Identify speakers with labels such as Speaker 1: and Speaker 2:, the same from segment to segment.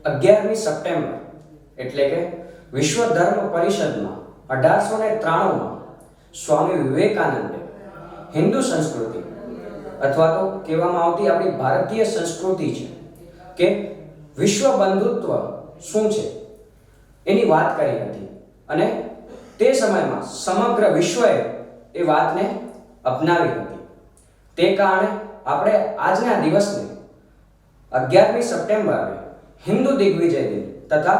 Speaker 1: 11મી September એટલે કે વિશ્વ ધર્મ પરિષદમાં 1893માં સ્વામી વિવેકાનંદે હિન્દુ સંસ્કૃતિ અથવા તો કહેવામાં આવતી આપણી ભારતીય સંસ્કૃતિ છે કે વિશ્વ બંધુત્વ શું છે એની વાત કરી હતી અને તે સમયમાં સમગ્ર વિશ્વએ એ વાતને અપનાવી હતી. તે કારણે આપણે આજના દિવસને 11મી સપ્ટેમ્બરે હિન્દુ દિગ્વિજય દિન તથા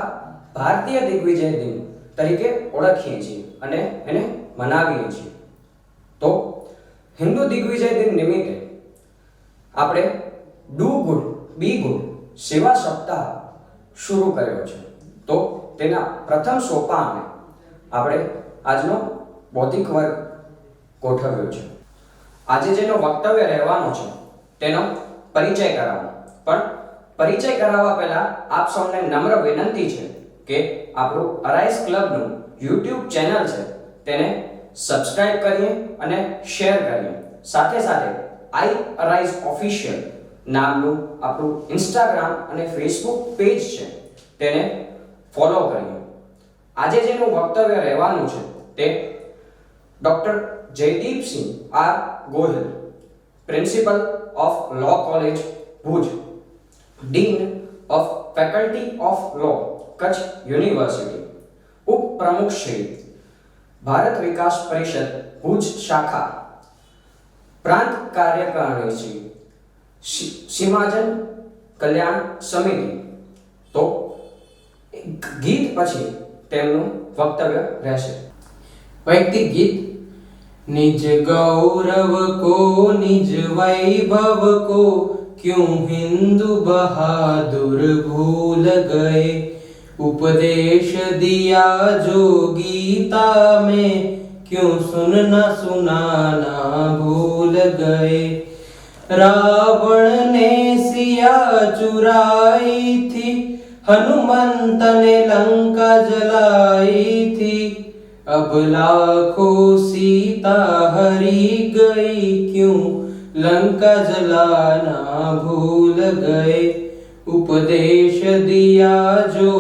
Speaker 1: ભારતીય દિગ્વિજય દિન તરીકે ઓળખીએ છીએ અને એને મનાવીએ છીએ. તો હિન્દુ દિગ્વિજય દિન નિમિત્તે આપણે ડુ ગુડ બી ગુડ સેવા સપ્તાહ શરૂ કર્યો છે. તો તેના પ્રથમ સોપાને આપણે આજનો બૌદ્ધિક વર્ગ ગોઠવ્યો છે. આજે જેનો વક્તવ્ય રહેવાનો છે તેનો પરિચય કરાવો. પણ પરિચય કરાવવા પહેલા આપ સૌને નમ્ર વિનંતી છે કે આપણું અરાઇઝ ક્લબનું YouTube ચેનલ છે તેને સબસ્ક્રાઇબ કરીએ અને શેર કરીએ. સાથે સાથે આઈ અરાઇઝ ઓફિશિયલ નામનું આપણું ઇન્સ્ટાગ્રામ અને ફેસબુક પેજ છે તેને ફોલો કરીએ. આજે જેનું વક્તવ્ય રહેવાનું છે તે doctor Jaydeepsinh R Gohil, principal of law college Bhuj, dean of faculty of law Kutch university, ઉપપ્રમુખ શ્રી ભારત વિકાસ પરિષદ ભુજ શાખા, પ્રાંત કાર્યકારિણી શ્રી સીમાજન કલ્યાણ સમિતિ. તો ગીત પછી તેમનું વક્તવ્ય રહેશે.
Speaker 2: वैदिक गीत। निज गौरव को निज वैभव को क्यों हिंदू बहादुर भूल गए, उपदेश दिया जो गीता में क्यों सुनना सुनाना भूल गए। रावण ने सिया चुराई थी, हनुमंत ने लंका जलाई थी, अब लाखों सीता हरी गई क्यों लंका जलाना भूल गए। उपदेश दिया जो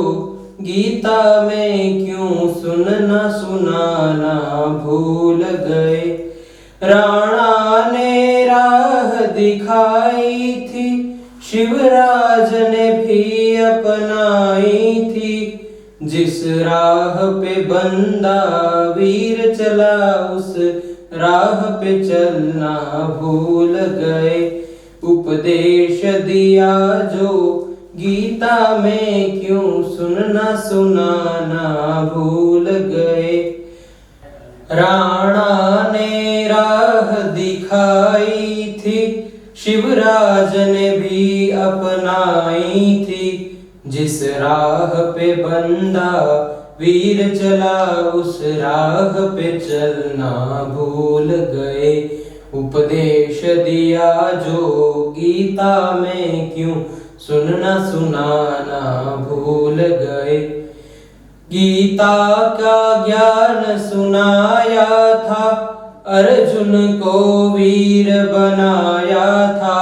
Speaker 2: गीता में क्यों सुनना सुनाना भूल गए। राणा ने राह दिखाई थी, शिवराज ने भी अपनाई थी, जिस राह पे बंदा वीर चला उस राह पे चलना भूल गए। उपदेश दिया जो गीता में क्यों सुनना सुनाना भूल गए। राणा ने राह दिखाई थी, शिवराज ने भी अपनाई थी, जिस राह पे बंदा वीर चला उस राह पे चलना भूल गए। उपदेश दिया जो गीता में क्यों सुनना सुनाना भूल गए। गीता का ज्ञान सुनाया था, अर्जुन को वीर बनाया था,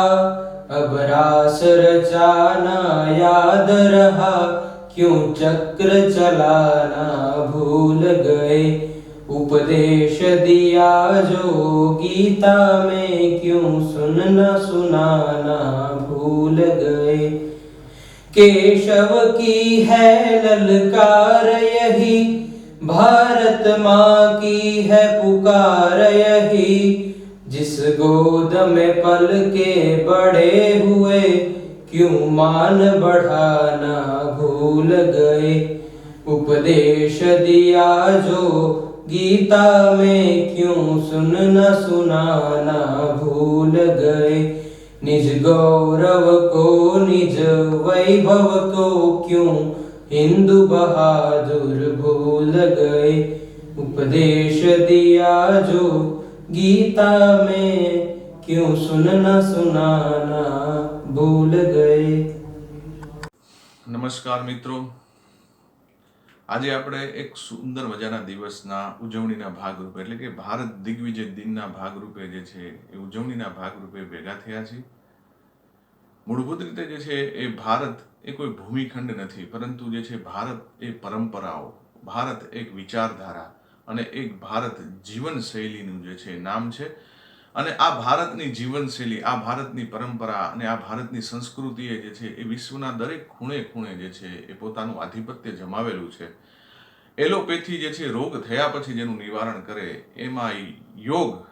Speaker 2: अब रास रचाना याद रहा क्यों चक्र चलाना भूल गए। उपदेश दिया जो गीता में क्यों सुनना सुनाना भूल गए। केशव की है ललकार यही, भारत माँ की है पुकार यही, जिस गोद में पल के बड़े हुए क्यों मान बढ़ाना भूल गए। उपदेश दिया जो गीता में क्यों सुनना सुनाना भूल गए। निज गौरव को निज वैभव को क्यों हिंदू बहादुर भूल गए। उपदेश दिया जो गीता में क्यों सुनना सुनाना भूल गए।
Speaker 3: નમસ્કાર મિત્રો, આજે આપણે એક સુંદર મજાના દિવસના ઉજવણીના ભાગરૂપે એટલે કે ભારત દિગ્વિજય દિનના ભાગરૂપે જે છે એ ઉજવણીના ભાગરૂપે ભેગા થયા છીએ. મૂળભૂત રીતે જે છે એ ભારત એ કોઈ ભૂમિખંડ નથી, પરંતુ જે છે ભારત એ પરંપરાઓ, ભારત એક વિચારધારા અને એક ભારત જીવનશૈલીનું જે છે નામ છે. અને આ ભારતની જીવનશૈલી, આ ભારતની પરંપરા અને આ ભારતની સંસ્કૃતિએ જે છે એ વિશ્વના દરેક ખૂણે ખૂણે જે છે એ પોતાનું આધિપત્ય જમાવેલું છે. એલોપેથી જે છે રોગ થયા પછી જેનું નિવારણ કરે, એમાં યોગ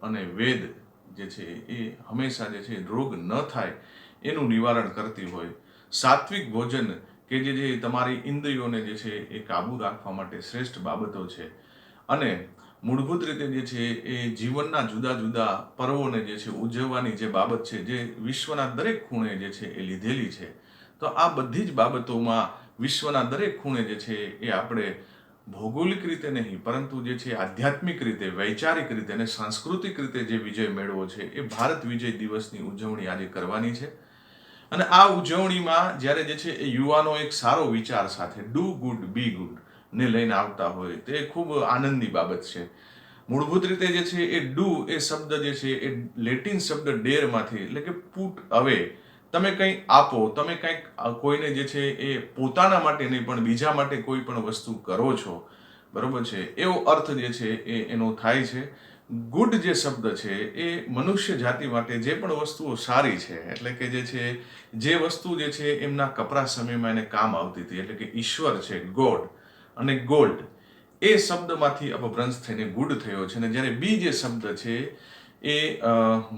Speaker 3: અને વેદ જે છે એ હંમેશા જે છે રોગ ન થાય એનું નિવારણ કરતી હોય. સાત્વિક ભોજન કે જે તમારી ઇન્દ્રિયોને જે છે એ કાબુ રાખવા માટે શ્રેષ્ઠ બાબતો છે. અને મૂળભૂત રીતે જે છે એ જીવનના જુદા જુદા પર્વોને જે છે ઉજવવાની જે બાબત છે, જે વિશ્વના દરેક ખૂણે જે છે એ લીધેલી છે. તો આ બધી જ બાબતોમાં વિશ્વના દરેક ખૂણે જે છે એ આપણે ભૌગોલિક રીતે નહીં, પરંતુ જે છે આધ્યાત્મિક રીતે, વૈચારિક રીતે અને સાંસ્કૃતિક રીતે જે વિજય મેળવો છે, એ ભારત વિજય દિવસની ઉજવણી આજે કરવાની છે. અને આ ઉજવણીમાં જ્યારે જે છે એ યુવાનો એક સારો વિચાર સાથે ડુ ગુડ બી ગુડ ને લઈને આવતા હોય, તે ખૂબ આનંદની બાબત છે. મૂળભૂત રીતે જે છે એ ડુ એ શબ્દ જે છે એ લેટિન શબ્દ ડેરમાંથી, એટલે કે પુટ અવે, તમે કંઈ આપો, તમે કંઈક કોઈને જે છે એ પોતાના માટે નહીં પણ બીજા માટે કોઈ પણ વસ્તુ કરો છો, બરોબર છે, એવો અર્થ જે છે એ એનો થાય છે. ગુડ જે શબ્દ છે એ મનુષ્ય જાતિ માટે જે પણ વસ્તુઓ સારી છે, એટલે કે જે વસ્તુ જે છે એમના કપરા સમયમાં એને કામ આવતી હતી, એટલે કે ઈશ્વર છે, ગોડ અને ગોલ્ડ, એ શબ્દમાંથી અપભ્રંશ થઈને ગુડ થયો છે. અને જ્યારે બી જે શબ્દ છે એ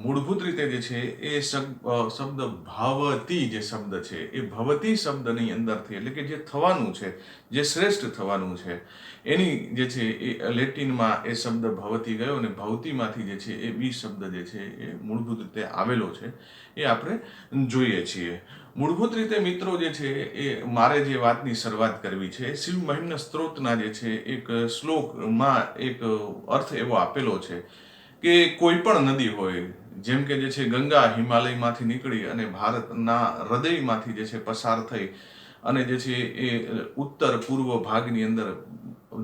Speaker 3: મૂળભૂત રીતે જે છે એ શબ્દ ભાવતી જે શબ્દ છે એ ભવતી શબ્દની અંદરથી, એટલે કે જે થવાનું છે, જે શ્રેષ્ઠ થવાનું છે, એની જે છે એ લેટિનમાં એ શબ્દ ભવતી ગયો અને ભવતીમાંથી જે છે એ બી શબ્દ જે છે એ મૂળભૂત રીતે આવેલો છે, એ આપણે જોઈએ છીએ. મૂળભૂત રીતે મિત્રો જે છે એ મારે જે વાતની શરૂઆત કરવી છે, શિવ મહિમ્ન સ્ત્રોતના જે છે એક શ્લોકમાં એક અર્થ એવો આપેલો છે કે કોઈ પણ નદી હોય, જેમ કે જે છે ગંગા હિમાલયમાંથી નીકળી અને ભારતના હૃદયમાંથી જે છે પસાર થઈ અને જે છે એ ઉત્તર પૂર્વ ભાગની અંદર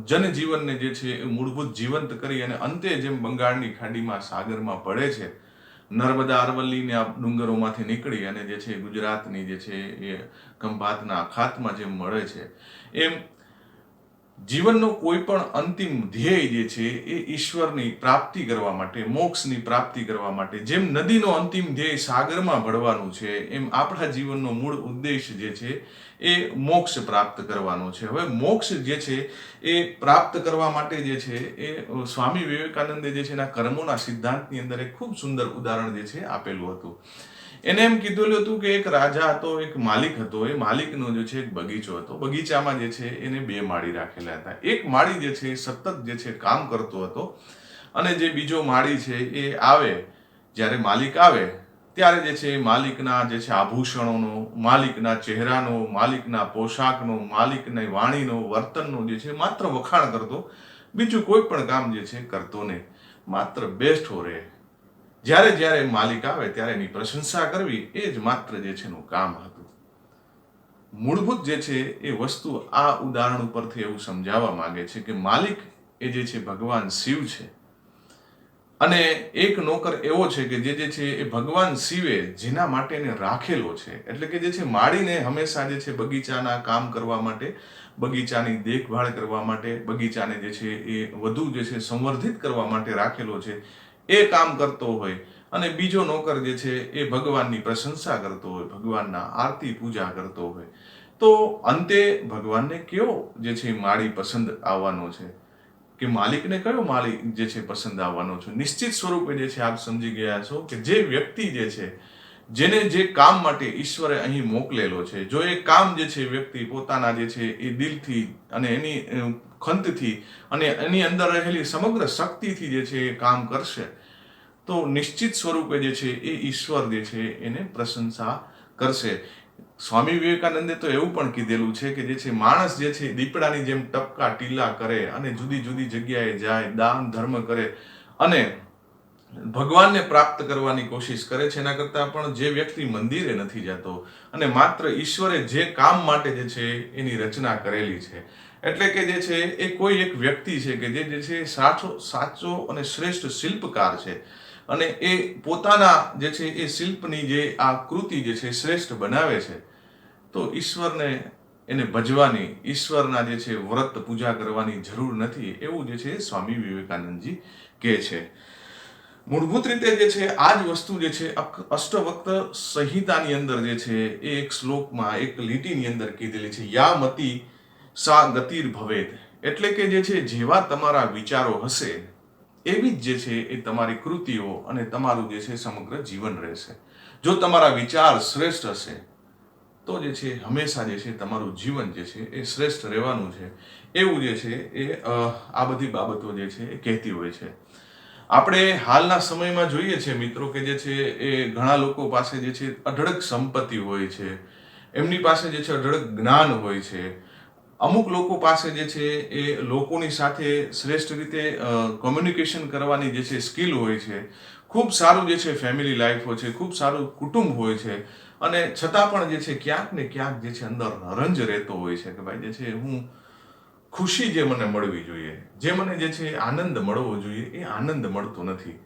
Speaker 3: જનજીવનને જે છે એ મૂળભૂત જીવંત કરી અને અંતે જેમ બંગાળની ખાડીમાં સાગરમાં પડે છે, નર્મદા અરવલ્લીને આ ડુંગરોમાંથી નીકળી અને જે છે ગુજરાતની જે છે એ ખંભાતના અખાતમાં જેમ મળે છે, એમ જીવનનો કોઈ પણ અંતિમ ધ્યેય જે છે એ ઈશ્વરની પ્રાપ્તિ કરવા માટે, મોક્ષની પ્રાપ્તિ કરવા માટે, જેમ નદીનો અંતિમ ધ્યેય સાગરમાં ભળવાનું છે, એમ આપણા જીવનનો મૂળ ઉદ્દેશ જે છે એ મોક્ષ પ્રાપ્ત કરવાનો છે. હવે મોક્ષ જે છે એ પ્રાપ્ત કરવા માટે જે છે એ સ્વામી વિવેકાનંદે જે છે એના કર્મોના સિદ્ધાંતની અંદર એક ખૂબ સુંદર ઉદાહરણ જે છે આપેલું હતું. એને એમ કીધેલું હતું કે એક રાજા હતો, એક માલિક હતો. એ માલિકનો જે છે એક બગીચો હતો. બગીચામાં જે છે એને 2 માળી રાખેલા હતા. એક માળી જે છે સતત જે છે કામ કરતો હતો અને જે બીજો માળી છે એ આવે, જ્યારે માલિક આવે ત્યારે જે છે માલિકના જે છે આભૂષણોનો, માલિકના ચહેરાનો, માલિકના પોશાકનો, માલિકની વાણીનો, વર્તનનો જે છે માત્ર વખાણ કરતો, બીજું કોઈ પણ કામ જે છે કરતો નહીં, માત્ર બેઠો રહે. જ્યારે માલિક આવે ત્યારે એની પ્રશંસા કરવી, એ જ માત્ર જે છે એનું કામ હતું. મૂળભૂત જે છે એ વસ્તુ આ ઉદાહરણ ઉપરથી એવું સમજાવવા માંગે છે કે માલિક એ જે છે ભગવાન શિવ છે અને એક નોકર એવો છે કે જે છે એ ભગવાન શિવે જેના માટે એને રાખેલો છે, એટલે કે જે છે માળીને હંમેશા જે છે બગીચાના કામ કરવા માટે, બગીચાની દેખભાળ કરવા માટે, બગીચાને જે છે એ વધુ જે છે સંવર્ધિત કરવા માટે રાખેલો છે, એ કામ કરતો હોય. અને બીજો નોકર જે છે એ ભગવાનની પ્રશંસા કરતો હોય, ભગવાનના આરતી પૂજા કરતો હોય. તો અંતે ભગવાનને કયો જે છે માળી પસંદ આવવાનો છે, કે માલિકને કયો માળી જે છે પસંદ આવવાનો છે? નિશ્ચિત સ્વરૂપે જે છે આપ સમજી ગયા છો કે જે વ્યક્તિ જે છે, જેને જે કામ માટે ઈશ્વરે અહીં મોકલેલો છે, જો એ કામ જે છે વ્યક્તિ પોતાના જે છે એ દિલથી અને એની ખંતથી અને એની અંદર રહેલી સમગ્ર શક્તિથી જે છે એ કામ કરશે, તો નિશ્ચિત સ્વરૂપે જે છે એ ઈશ્વર જે છે એને પ્રશંસા કરશે. સ્વામી વિવેકાનંદે તો એવું પણ કીધેલું છે કે જે છે માણસ જે છે દીપડાની જેમ ટપકા ટીલા કરે અને જુદી જુદી જગ્યાએ જાય, દાન ધર્મ કરે અને ભગવાનને પ્રાપ્ત કરવાની કોશિશ કરે છે, એના કરતાં પણ જે વ્યક્તિ મંદિરે નથી જતો અને માત્ર ઈશ્વરે જે કામ માટે જે છે એની રચના કરેલી છે, એટલે કે જે છે એ કોઈ એક વ્યક્તિ છે કે જે છે સાચો અને શ્રેષ્ઠ શિલ્પકાર છે. અને એ પોતાના જે છે એ શિલ્પની જે આ કૃતિ જે છે શ્રેષ્ઠ બનાવે છે, તો ઈશ્વરને એને ભજવાની, ઈશ્વરના જે છે વ્રત પૂજા કરવાની જરૂર નથી, એવું જે છે સ્વામી વિવેકાનંદજી કહે છે. મૂળભૂત રીતે જે છે આ જ વસ્તુ જે છે અષ્ટવક્ર સંહિતાની અંદર જે છે એ એક શ્લોકમાં એક લીટીની અંદર કીધેલી છે, યા મતિ સા ગતિર ભવેદ. એટલે કે જે છે જેવા તમારા વિચારો હશે એવી જ જે છે એ તમારી કૃતિઓ અને તમારું જે છે સમગ્ર જીવન રહેશે. જો તમારા વિચાર શ્રેષ્ઠ હશે તો જે છે હંમેશા જે છે તમારું જીવન જે છે એ શ્રેષ્ઠ રહેવાનું છે, એવું જે છે એ આ બધી બાબતો જે છે એ કહેતી હોય છે. આપણે હાલના સમયમાં જોઈએ છે મિત્રો કે જે છે એ ઘણા લોકો પાસે જે છે અઢળક સંપત્તિ હોય છે, એમની પાસે જે છે અઢળક જ્ઞાન હોય છે, અમુક લોકો પાસે જે છે એ લોકોની સાથે શ્રેષ્ઠ રીતે કોમ્યુનિકેશન કરવાની જે છે સ્કિલ હોય છે, ખૂબ સારું જે છે ફેમિલી લાઈફ હોય છે, ખૂબ સારું કુટુંબ હોય છે, અને છતાં પણ જે છે ક્યાંક ને ક્યાંક જે છે અંદર રંજ રહેતો હોય છે કે ભાઈ જે છે હું ખુશી જે મને મળવી જોઈએ, જે મને જે છે આનંદ મળવો જોઈએ એ આનંદ મળતો નથી.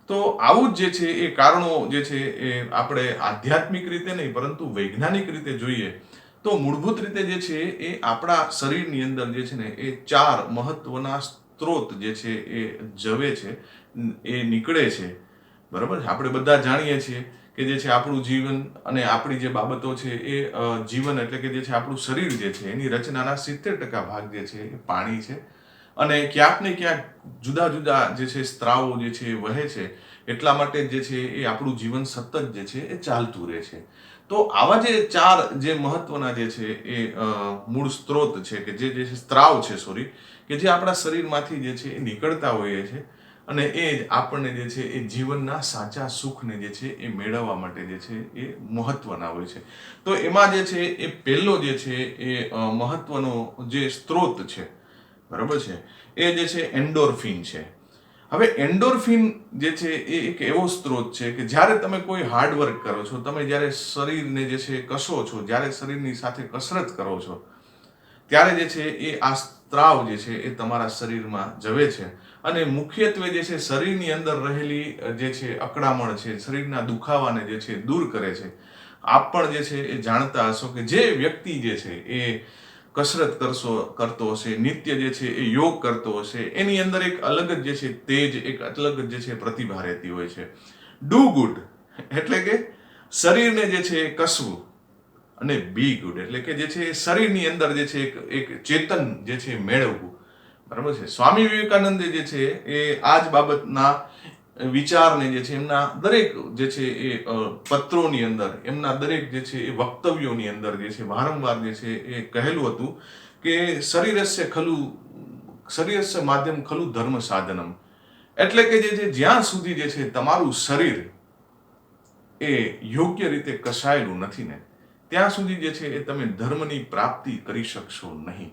Speaker 3: તો આવું જ જે છે એ કારણો જે છે એ આપણે આધ્યાત્મિક રીતે નહીં પરંતુ વૈજ્ઞાનિક રીતે જોઈએ તો મૂળભૂત રીતે જે છે એ આપણા શરીરની અંદર જે છે ને એ 4 મહત્વના સ્ત્રોત જે છે એ જવે છે, એ નીકળે છે. બરાબર, આપણે બધા જાણીએ છીએ કે જે છે આપણું જીવન અને આપણી જે બાબતો છે એ જીવન એટલે કે જે છે આપણું શરીર જે છે એની રચનાના 70% ભાગ જે છે એ પાણી છે, અને ક્યાંક ને ક્યાંક જુદા જુદા જે છે સ્ત્રાવો જે છે એ વહે છે, એટલા માટે જે છે એ આપણું જીવન સતત જે છે એ ચાલતું રહે છે. તો આવા જે 4 જે મહત્વના જે છે એ મૂળ સ્ત્રોત છે કે જે સ્ત્રાવ છે કે જે આપણા શરીરમાંથી જે છે એ નીકળતા હોઈએ છે, અને એ જ આપણને જે છે એ જીવનના સાચા સુખને જે છે એ મેળવવા માટે જે છે એ મહત્વના હોય છે. તો એમાં જે છે એ પહેલો જે છે એ મહત્વનો જે સ્ત્રોત છે, બરાબર છે, એ જે છે એન્ડોર્ફિન છે. હવે એન્ડોર્ફિન જે છે એ એક એવો સ્ત્રોત છે કે જ્યારે તમે કોઈ હાર્ડવર્ક કરો છો, તમે જ્યારે શરીરને જે છે કસો છો, જ્યારે શરીરની સાથે કસરત કરો છો, ત્યારે જે છે એ આ સ્ત્રાવ જે છે એ તમારા શરીરમાં જવે છે, અને મુખ્યત્વે જે છે શરીરની અંદર રહેલી જે છે અકળામણ છે, શરીરના દુખાવાને જે છે દૂર કરે છે. આપ પણ જે છે એ જાણતા હશો કે જે વ્યક્તિ જે છે એ કસરત કરતો હશે, નિત્ય જે છે એ યોગ કરતો હશે, એની અંદર એક અલગ જ જે છે તેજ, એક અલગ જ જે છે પ્રતિભા રહેતી હોય છે. ડુ ગુડ એટલે કે શરીરને જે છે એ કસવું, અને બી ગુડ એટલે કે જે છે શરીરની અંદર જે છે એક ચેતન જે છે મેળવવું. બરાબર છે. સ્વામી વિવેકાનંદે જે છે એ આ જ બાબતના વિચારને જે છે એમના દરેક જે છે એ પત્રોની અંદર, એમના દરેક જે છે એ વક્તવ્યોની અંદર જે છે વારંવાર જે છે એ કહેલું હતું કે શરીરસ્ય માધ્યમ ખલુ ધર્મ સાધનમ. એટલે કે જે છે જ્યાં સુધી જે છે તમારું શરીર એ યોગ્ય રીતે કસાયેલું નથી ને ત્યાં સુધી જે છે એ તમે ધર્મની પ્રાપ્તિ કરી શકશો નહીં.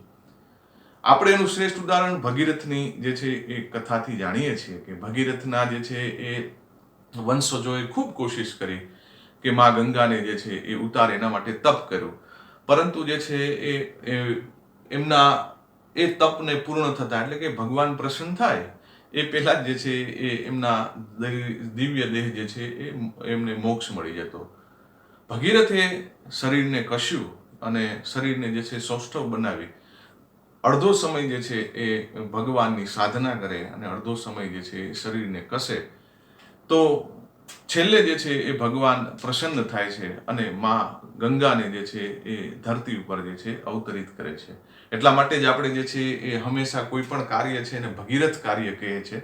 Speaker 3: આપણે એનું શ્રેષ્ઠ ઉદાહરણ ભગીરથની જે છે એ કથાથી જાણીએ છીએ કે ભગીરથના જે છે એ વંશજોએ ખૂબ કોશિશ કરી કે માં ગંગાને જે છે એ ઉતારે, એના માટે તપ કર્યું, પરંતુ જે છે એ એમના એ તપને પૂર્ણ થતા એટલે કે ભગવાન પ્રસન્ન થાય એ પહેલા જ જે છે એ એમના દિવ્ય દેહ જે છે એ એમને મોક્ષ મળી જતો. ભગીરથે શરીરને કશ્યું અને શરીરને જે છે સૌષ્ઠવ બનાવી અડધો સમય જે છે એ ભગવાનની સાધના કરે અને અડધો સમય જે છે એ શરીરને કસે, તો છેલ્લે જે છે એ ભગવાન પ્રસન્ન થાય છે અને માં ગંગાને જે છે એ ધરતી ઉપર જે છે અવતરિત કરે છે. એટલા માટે જ આપણે જે છે એ હંમેશા કોઈ પણ કાર્ય છે એને ભગીરથ કાર્ય કહે છે.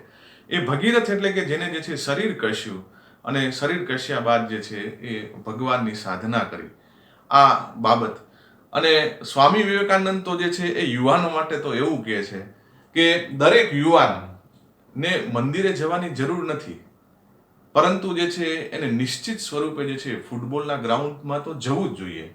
Speaker 3: એ ભગીરથ એટલે કે જેને જે છે શરીર કશ્યું અને શરીર કશ્યા બાદ જે છે એ ભગવાનની સાધના કરી, આ બાબત. અને સ્વામી વિવેકાનંદ તો જે છે એ યુવાનો માટે તો એવું કહે છે કે દરેક યુવાનને મંદિરે જવાની જરૂર નથી, પરંતુ જે છે એને નિશ્ચિત સ્વરૂપે જે છે ફૂટબોલના ગ્રાઉન્ડમાં તો જવું જ જોઈએ.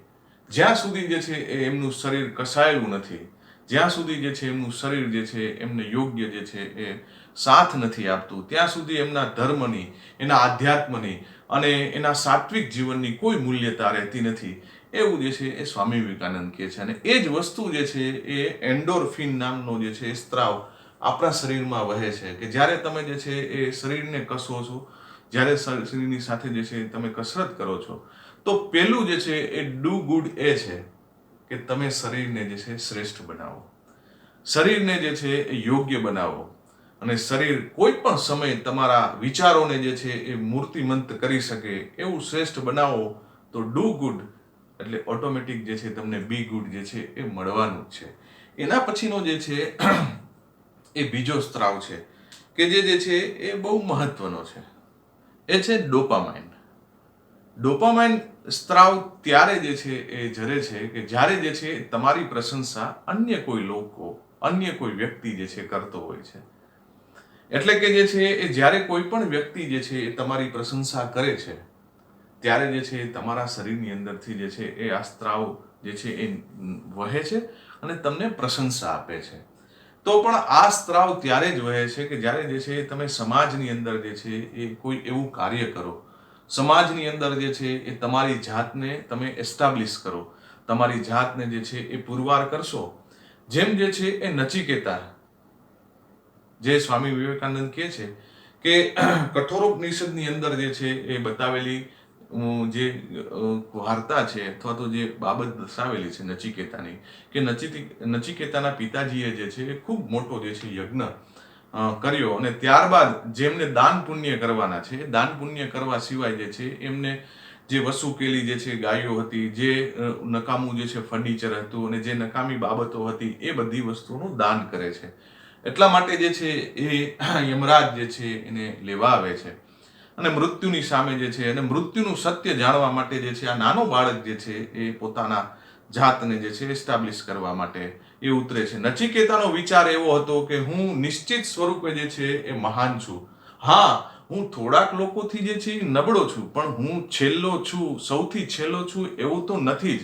Speaker 3: જ્યાં સુધી જે છે એ એમનું શરીર કસાયેલું નથી, જ્યાં સુધી જે છે એમનું શરીર જે છે એમને યોગ્ય જે છે એ સાથ નથી આપતું, ત્યાં સુધી એમના ધર્મની, એના આધ્યાત્મની અને એના સાત્વિક જીવનની કોઈ મૂલ્યતા રહેતી નથી, એવું જે છે એ સ્વામી વિવેકાનંદ કહે છે. અને એ જ વસ્તુ જે છે એ એન્ડોર્ફિન નામનો જે છે એ સ્ત્રાવ આપણા શરીરમાં વહે છે કે જ્યારે તમે જે છે એ શરીરને કસો છો જ્યારે શરીરની સાથે જે છે તમે કસરત કરો છો, તો પહેલું જે છે એ ડુ ગુડ એ છે કે તમે શરીરને જે છે શ્રેષ્ઠ બનાવો, શરીરને જે છે એ યોગ્ય બનાવો, અને શરીર કોઈ પણ સમયે તમારા વિચારોને જે છે એ મૂર્તિમંત કરી શકે એવું શ્રેષ્ઠ બનાવો, તો ડુ ગુડ એટલે ઓટોમેટિક જે છે તમને બી ગુડ જે છે એ મળવાનું જ છે. એના પછીનો જે છે એ બીજો સ્ત્રાવ છે કે જે છે એ બહુ મહત્વનો છે, એ છે ડોપામાઇન. ડોપામાઇન સ્ત્રાવ ત્યારે જે છે એ ઝરે છે કે જ્યારે જે છે તમારી પ્રશંસા અન્ય કોઈ લોકો, અન્ય કોઈ વ્યક્તિ જે છે કરતો હોય છે. એટલે કે જે છે એ જ્યારે કોઈ પણ વ્યક્તિ જે છે એ તમારી પ્રશંસા કરે છે, ત્યારે જે છે તમારા શરીરની અંદરથી જે છે એ આ સ્ત્રાવ જે છે એ વહે છે અને તમને પ્રશંસા આપે છે. તો પણ આ સ્ત્રાવ ત્યારે જ વહે છે કે જ્યારે જે છે તમે સમાજની અંદર જે છે એ કોઈ એવું કાર્ય કરો, સમાજની અંદર જે છે એ તમારી જાતને તમે એસ્ટાબ્લિશ કરો, તમારી જાતને જે છે એ પુરવાર કરશો. જેમ જે છે એ નચિકેતા, જે સ્વામી વિવેકાનંદ કહે છે કે કઠોરોપનિષદની અંદર જે છે એ બતાવેલી જે વાર્તા છે અથવા તો જે બાબત દર્શાવેલી છે નચિકેતાની, કે નચિકેતાના પિતાજીએ જે છે એ ખૂબ મોટો જે છે યજ્ઞ કર્યો, અને ત્યારબાદ જેમને દાન પુણ્ય કરવાના છે, દાન પુણ્ય કરવા સિવાય જે છે એમને જે વસુકેલી જે છે ગાયો હતી, જે નકામું જે છે ફર્નિચર હતું અને જે નકામી બાબતો હતી, એ બધી વસ્તુઓનું દાન કરે છે. એટલા માટે જે છે એ યમરાજ જે છે એને લેવા આવે છે અને મૃત્યુની સામે જે છે અને મૃત્યુનું સત્ય જાણવા માટે જે છે આ નાનો બાળક જે છે એ પોતાના જાતને જે છે એસ્ટાબ્લિશ કરવા માટે એ ઉતરે છે. નચિકેતાનો વિચાર એવો હતો કે હું નિશ્ચિત સ્વરૂપે જે છે એ મહાન છું. હા, હું થોડાક લોકોથી જે છે નબળો છું, પણ હું છેલ્લો છું, સૌથી છેલ્લો છું એવું તો નથી જ.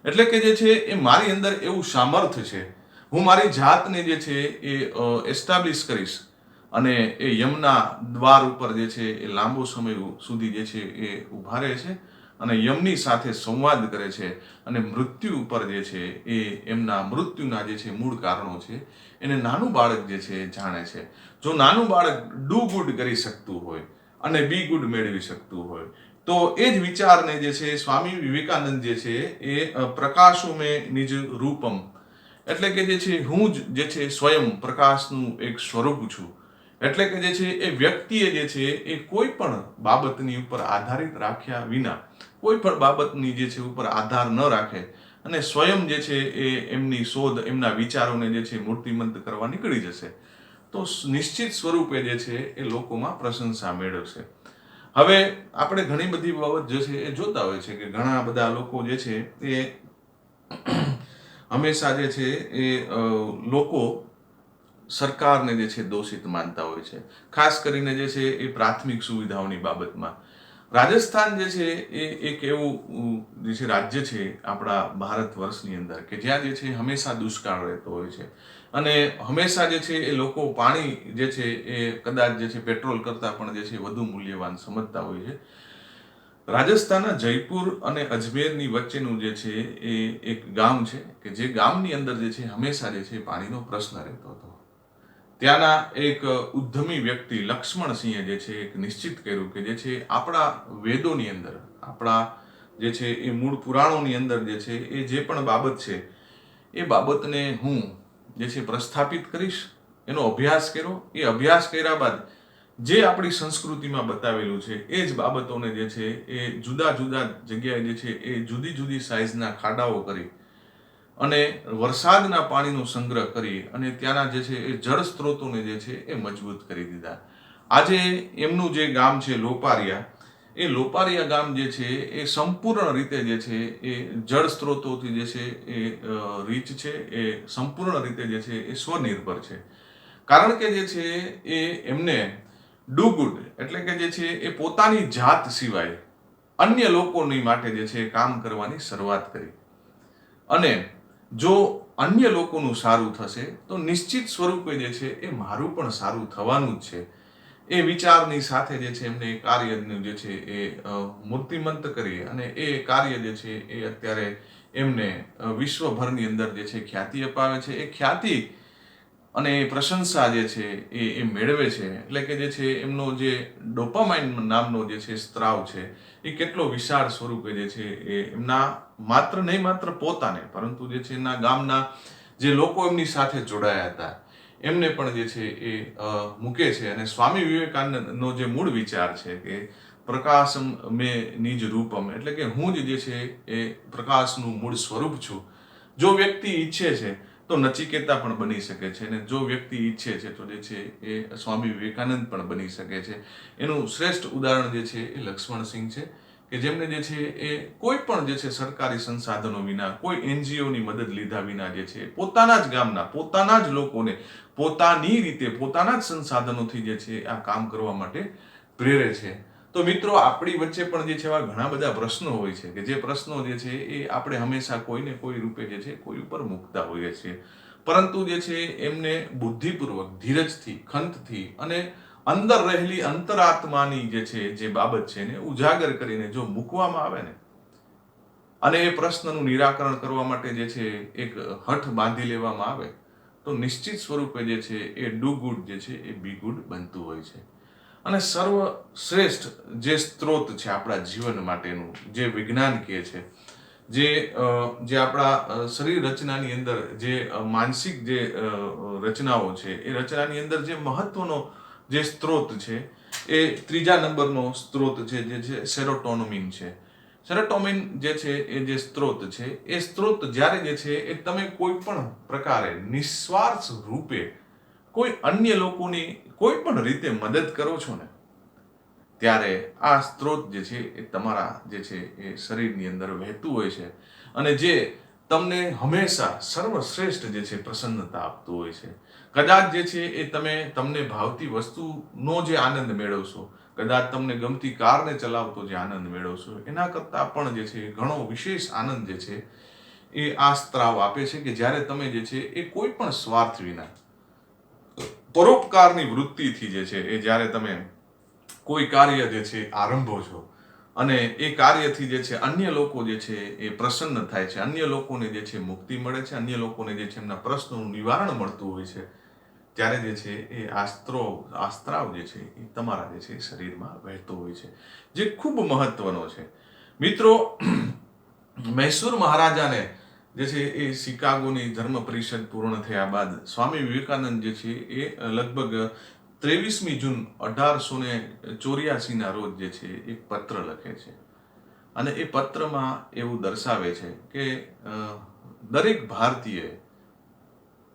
Speaker 3: એટલે કે જે છે એ મારી અંદર એવું સામર્થ્ય છે, હું મારી જાતને જે છે એ એસ્ટાબ્લિશ કરીશ. અને એ યમના દ્વાર ઉપર જે છે એ લાંબો સમય સુધી જે છે એ ઊભા રહે છે અને યમની સાથે સંવાદ કરે છે, અને મૃત્યુ ઉપર જે છે એ એમના મૃત્યુના જે છે મૂળ કારણો છે એને નાનું બાળક જે છે એ જાણે છે. જો નાનું બાળક ડુ ગુડ કરી શકતું હોય અને બી ગુડ મેળવી શકતું હોય, તો એ જ વિચારને જે છે સ્વામી વિવેકાનંદ જે છે એ પ્રકાશુમે નિજ રૂપમ, એટલે કે જે છે હું જ જે છે સ્વયં પ્રકાશનું એક સ્વરૂપ છું. એટલે કે જે છે એ વ્યક્તિએ જે છે એ કોઈ પણ બાબતની ઉપર આધારિત રાખ્યા વિના, કોઈ પણ બાબતની જે છે ઉપર આધાર ન રાખે અને સ્વયં જે છે એ એમની શોધ, એમના વિચારોને જે છે મૂર્તિમંત કરવા નીકળી જશે, તો નિશ્ચિત સ્વરૂપે જે છે એ લોકોમાં પ્રશંસા મેળવશે. હવે આપણે ઘણી બધી બાબત જે છે એ જોતા હોય છે કે ઘણા બધા લોકો જે છે એ હંમેશા જે છે એ લોકો સરકારને જે છે દોષિત માનતા હોય છે, ખાસ કરીને જે છે એ પ્રાથમિક સુવિધાઓની બાબતમાં. રાજસ્થાન જે છે એ એક એવું જે છે રાજ્ય છે આપણા ભારત વર્ષની અંદર કે જ્યાં જે છે હંમેશા દુષ્કાળ રહેતો હોય છે, અને હંમેશા જે છે એ લોકો પાણી જે છે એ કદાચ જે છે પેટ્રોલ કરતાં પણ જે છે વધુ મૂલ્યવાન સમજતા હોય છે. રાજસ્થાનના જયપુર અને અજમેરની વચ્ચેનું જે છે એ એક ગામ છે કે જે ગામની અંદર જે છે હંમેશા જે છે પાણીનો પ્રશ્ન રહેતો હતો. ત્યાંના એક ઉદ્યમી વ્યક્તિ લક્ષ્મણસિંહે જે છે એક નિશ્ચિત કર્યું કે જે છે આપણા વેદોની અંદર, આપણા જે છે એ મૂળ પુરાણોની અંદર જે છે એ જે પણ બાબત છે એ બાબતને હું જે છે પ્રસ્થાપિત કરીશ. એનો અભ્યાસ કર્યો, એ અભ્યાસ કર્યા બાદ જે આપણી સંસ્કૃતિમાં બતાવેલું છે એ જ બાબતોને જે છે એ જુદા જુદા જગ્યાએ જે છે એ જુદી જુદી સાઇઝના ખાડાઓ કરી અને વરસાદના પાણીનો સંગ્રહ કરી અને ત્યાંના જે છે એ જળ સ્ત્રોતોને જે છે એ મજબૂત કરી દીધા. આજે એમનું જે ગામ છે લોપારિયા, એ લોપારિયા ગામ જે છે એ સંપૂર્ણ રીતે જે છે એ જળ સ્ત્રોતોથી જે છે એ રીચ છે, એ સંપૂર્ણ રીતે જે છે એ સ્વનિર્ભર છે. કારણ કે જે છે એ એમને ડુ ગુડ એટલે કે જે છે એ પોતાની જાત સિવાય અન્ય લોકોની માટે જે છે કામ કરવાની શરૂઆત કરી. અને જો અન્ય લોકોનું સારું થશે તો નિશ્ચિત સ્વરૂપે જે છે એ મારું પણ સારું થવાનું જ છે. એ વિચારની સાથે જે છે એમને કાર્યનું જે છે એ મૂર્તિમંત કરી અને એ કાર્ય જે છે એ અત્યારે એમને વિશ્વભરની અંદર જે છે ખ્યાતિ અપાવે છે. એ ખ્યાતિ અને એ પ્રશંસા જે છે એ મેળવે છે, એટલે કે જે છે એમનો જે ડોપામાઇન નામનો જે છે સ્ત્રાવ છે એ કેટલો વિશાળ સ્વરૂપે જે છે એ એમના નહીં માત્ર પોતાને, પરંતુ જે છે એના ગામના જે લોકો એમની સાથે જોડાયા હતા એમને પણ જે છે એ મૂકે છે. અને સ્વામી વિવેકાનંદનો જે મૂળ વિચાર છે કે પ્રકાશમ મેં નિજ રૂપમ, એટલે કે હું જ જે છે એ પ્રકાશનું મૂળ સ્વરૂપ છું. જો વ્યક્તિ ઈચ્છે છે તો નચિકેતા પણ બની શકે છે, અને જો વ્યક્તિ ઈચ્છે છે તો જે છે એ સ્વામી વિવેકાનંદ પણ બની શકે છે. એનું શ્રેષ્ઠ ઉદાહરણ જે છે એ લક્ષ્મણસિંહ છે, કે જેમને જે છે એ કોઈ પણ જે છે સરકારી સંસાધનો વિના, કોઈ એનજીઓની મદદ લીધા વિના જે છે પોતાના જ ગામના, પોતાના જ લોકોને પોતાની રીતે, પોતાના જ સંસાધનોથી જે છે આ કામ કરવા માટે પ્રેરે છે. તો મિત્રો, આપણી વચ્ચે પણ જે છે એવા ઘણા બધા પ્રશ્નો હોય છે, કે જે પ્રશ્નો જે છે એ આપણે હંમેશા કોઈને કોઈ રૂપે જે છે કોઈ ઉપર મૂકતા હોઈએ છીએ, પરંતુ જે છે એમને બુદ્ધિપૂર્વક, ધીરજથી, ખંતથી અને અંદર રહેલી અંતરાત્માની જે બાબત છે એને ઉજાગર કરીને જો મૂકવામાં આવે ને, અને એ પ્રશ્નનું નિરાકરણ કરવા માટે જે છે એક હઠ બાંધી લેવામાં આવે, તો નિશ્ચિત સ્વરૂપે જે છે એ ડુ ગુડ જે છે એ બી ગુડ બનતું હોય છે. અને સર્વશ્રેષ્ઠ જે સ્ત્રોત છે આપણા જીવન માટેનું, જે વિજ્ઞાન કહે છે, જે આપણા શરીર રચનાની અંદર જે માનસિક જે રચનાઓ છે, એ રચનાની અંદર જે મહત્વનો જે સ્ત્રોત છે એ 3જા નંબરનો સ્ત્રોત છે, જે છે સેરોટોનિન છે. સેરોટોનિન જે છે એ જે સ્ત્રોત છે, એ સ્ત્રોત જ્યારે જે છે એ તમે કોઈ પણ પ્રકારે નિસ્વાર્થ રૂપે કોઈ અન્ય લોકોની કોઈ પણ રીતે મદદ કરો છો ને, ત્યારે આ સ્ત્રોત જે છે એ તમારા જે છે એ શરીરની અંદર વહેતું હોય છે, અને જે તમને હંમેશા સર્વશ્રેષ્ઠ જે છે પ્રસન્નતા આપતું હોય છે. કદાચ જે છે એ તમને ભાવતી વસ્તુનો જે આનંદ મેળવશો, કદાચ તમને ગમતી કારને ચલાવતો જે આનંદ મેળવશો, એના કરતાં પણ જે છે ઘણો વિશેષ આનંદ જે છે એ આ સ્ત્રાવ આપે છે, કે જ્યારે તમે જે છે એ કોઈ પણ સ્વાર્થ વિના, પરોપકારની વૃત્તિથી જે છે એ જ્યારે તમે કોઈ કાર્ય જે છે આરંભો છો, અને એ કાર્યથી જે છે અન્ય લોકો જે છે એ પ્રસન્ન થાય છે, અન્ય લોકોને જે છે મુક્તિ મળે છે, અન્ય લોકોને જે છે એમના પ્રશ્નોનું નિવારણ મળતું હોય છે, ત્યારે જે છે એ આ સ્ત્રાવ જે છે એ તમારા જે છે શરીરમાં વહેતો હોય છે, જે ખૂબ મહત્વનો છે. મિત્રો, મૈસૂર મહારાજાને જે છે એ શિકાગોની ધર્મ પરિષદ પૂર્ણ થયા બાદ સ્વામી વિવેકાનંદ જે છે એ લગભગ 23મી જૂન 1884ના રોજ જે છે એક પત્ર લખે છે, અને એ પત્રમાં એવું દર્શાવે છે કે દરેક ભારતીય